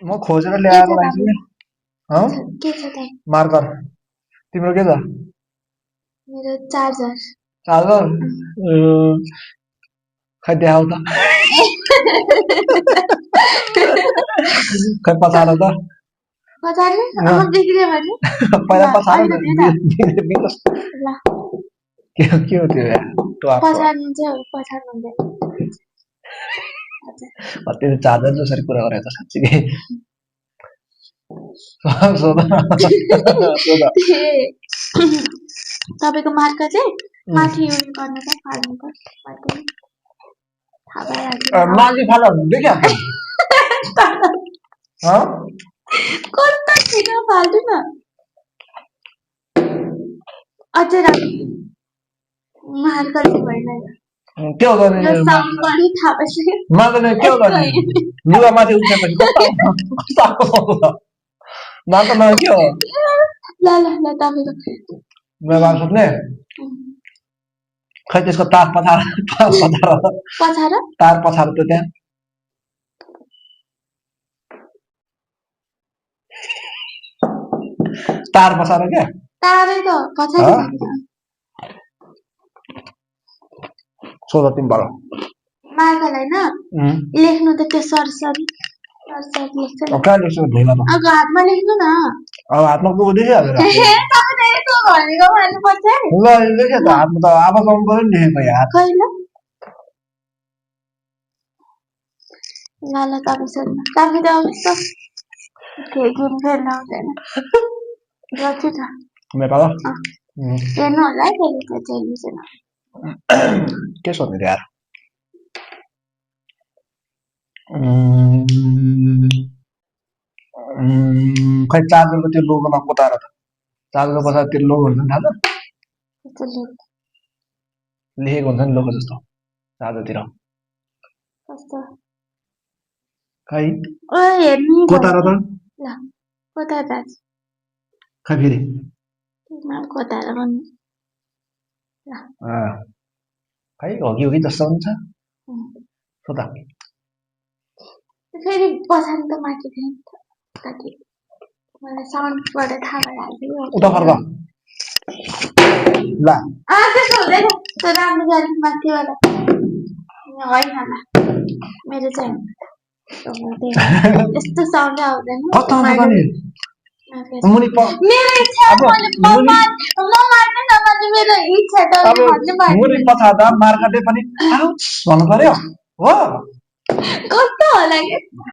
म खोजेर के ल्याएको छ लाइछु तपाईँ हौ के छ त मार्कर तिम्रो के छ मेरो चार्जर चार्जर खै देखाउ त खै पछाड त पछाडि अँ, अब बिग्रियो भने पहिला ल पछाड अहिले दिउँ त ल के हो त्यो यार टप पछाड्नु चाहिँ हो पछाड्नु हुँदैन त्यो चार्जर जसरी कुरा गरे त साँच्चीकै सोध सोध तपाईँको मार्का चाहिँ माथि उयो गर्नु त फाल्नु त थाहा भइहाल्छ माथि फाला देखिया कस्तो छिटो फाल्नु न अझै राम्रो मार्का चाहिँ भएन के हो गर्ने यो साउन्ड पनि थाहा भइसक्यो मार्कर के हो गर्ने लुगा माथि उठ्नेपछि कस्तो मार्कर के हो ल ल ल तपाईँको लुगा सुत्ने खै त्यसको तार पछाड पछाड तार पछाड त त्यहाँ तार पछाड क्या तारै त पछाडि सोध तिमीबाट मार्कर होइन लेख्नु त त्यो सरसरी लेख्छ नि कहाँ लेख्छु भुइँमा त अब हातमा लेख्नु न अब हातमा को देखिहाल्यो तपाईँले यसो भनेको भन्नुपर्छ है ल लेख्यो त हातमा त आफू गाउनु पऱ्यो नि लेखेको यार खै ल ल तपाईँ सोध्नु तपाईँ त कस्तो के गेम खेल्न आउँदैन गर्छु त नेपाल हेर्नु होला है फेरि त्यो टेलिभिजन के सोध्ने यार खै चार्जरको त्यो लोगोमा कोताएर त चार्जरको पछाडि त्यो लोगो हुन्छ नि थाहा छ लेखेको हुन्छ नि लोगो जस्तो चार्जरतिर कस्तो खै ओ हेर्नु कोताएर त ल कोता त खै फेरि कोताएर गर्नु खै हो कि जस्तो हुन्छ सोध फेरि पछाडि त माथि थियो नि त मलाई साउन्डबाट थाहा भइहाल्थ्यो उता फर्क ल त्यस्तो हुँदैन त्यो राम्रो जाने माथिबाट होइन ल मेरो चाहिँ यस्तो साउन्डै आउँदैन कस्तो आउँछ त नि मुनि मेरो इच्छा म मान्ने नमान्ने मेरो इच्छा त मुनि पछाड मार्काले पनि भन्नु पर्यो हो कस्तो होला कि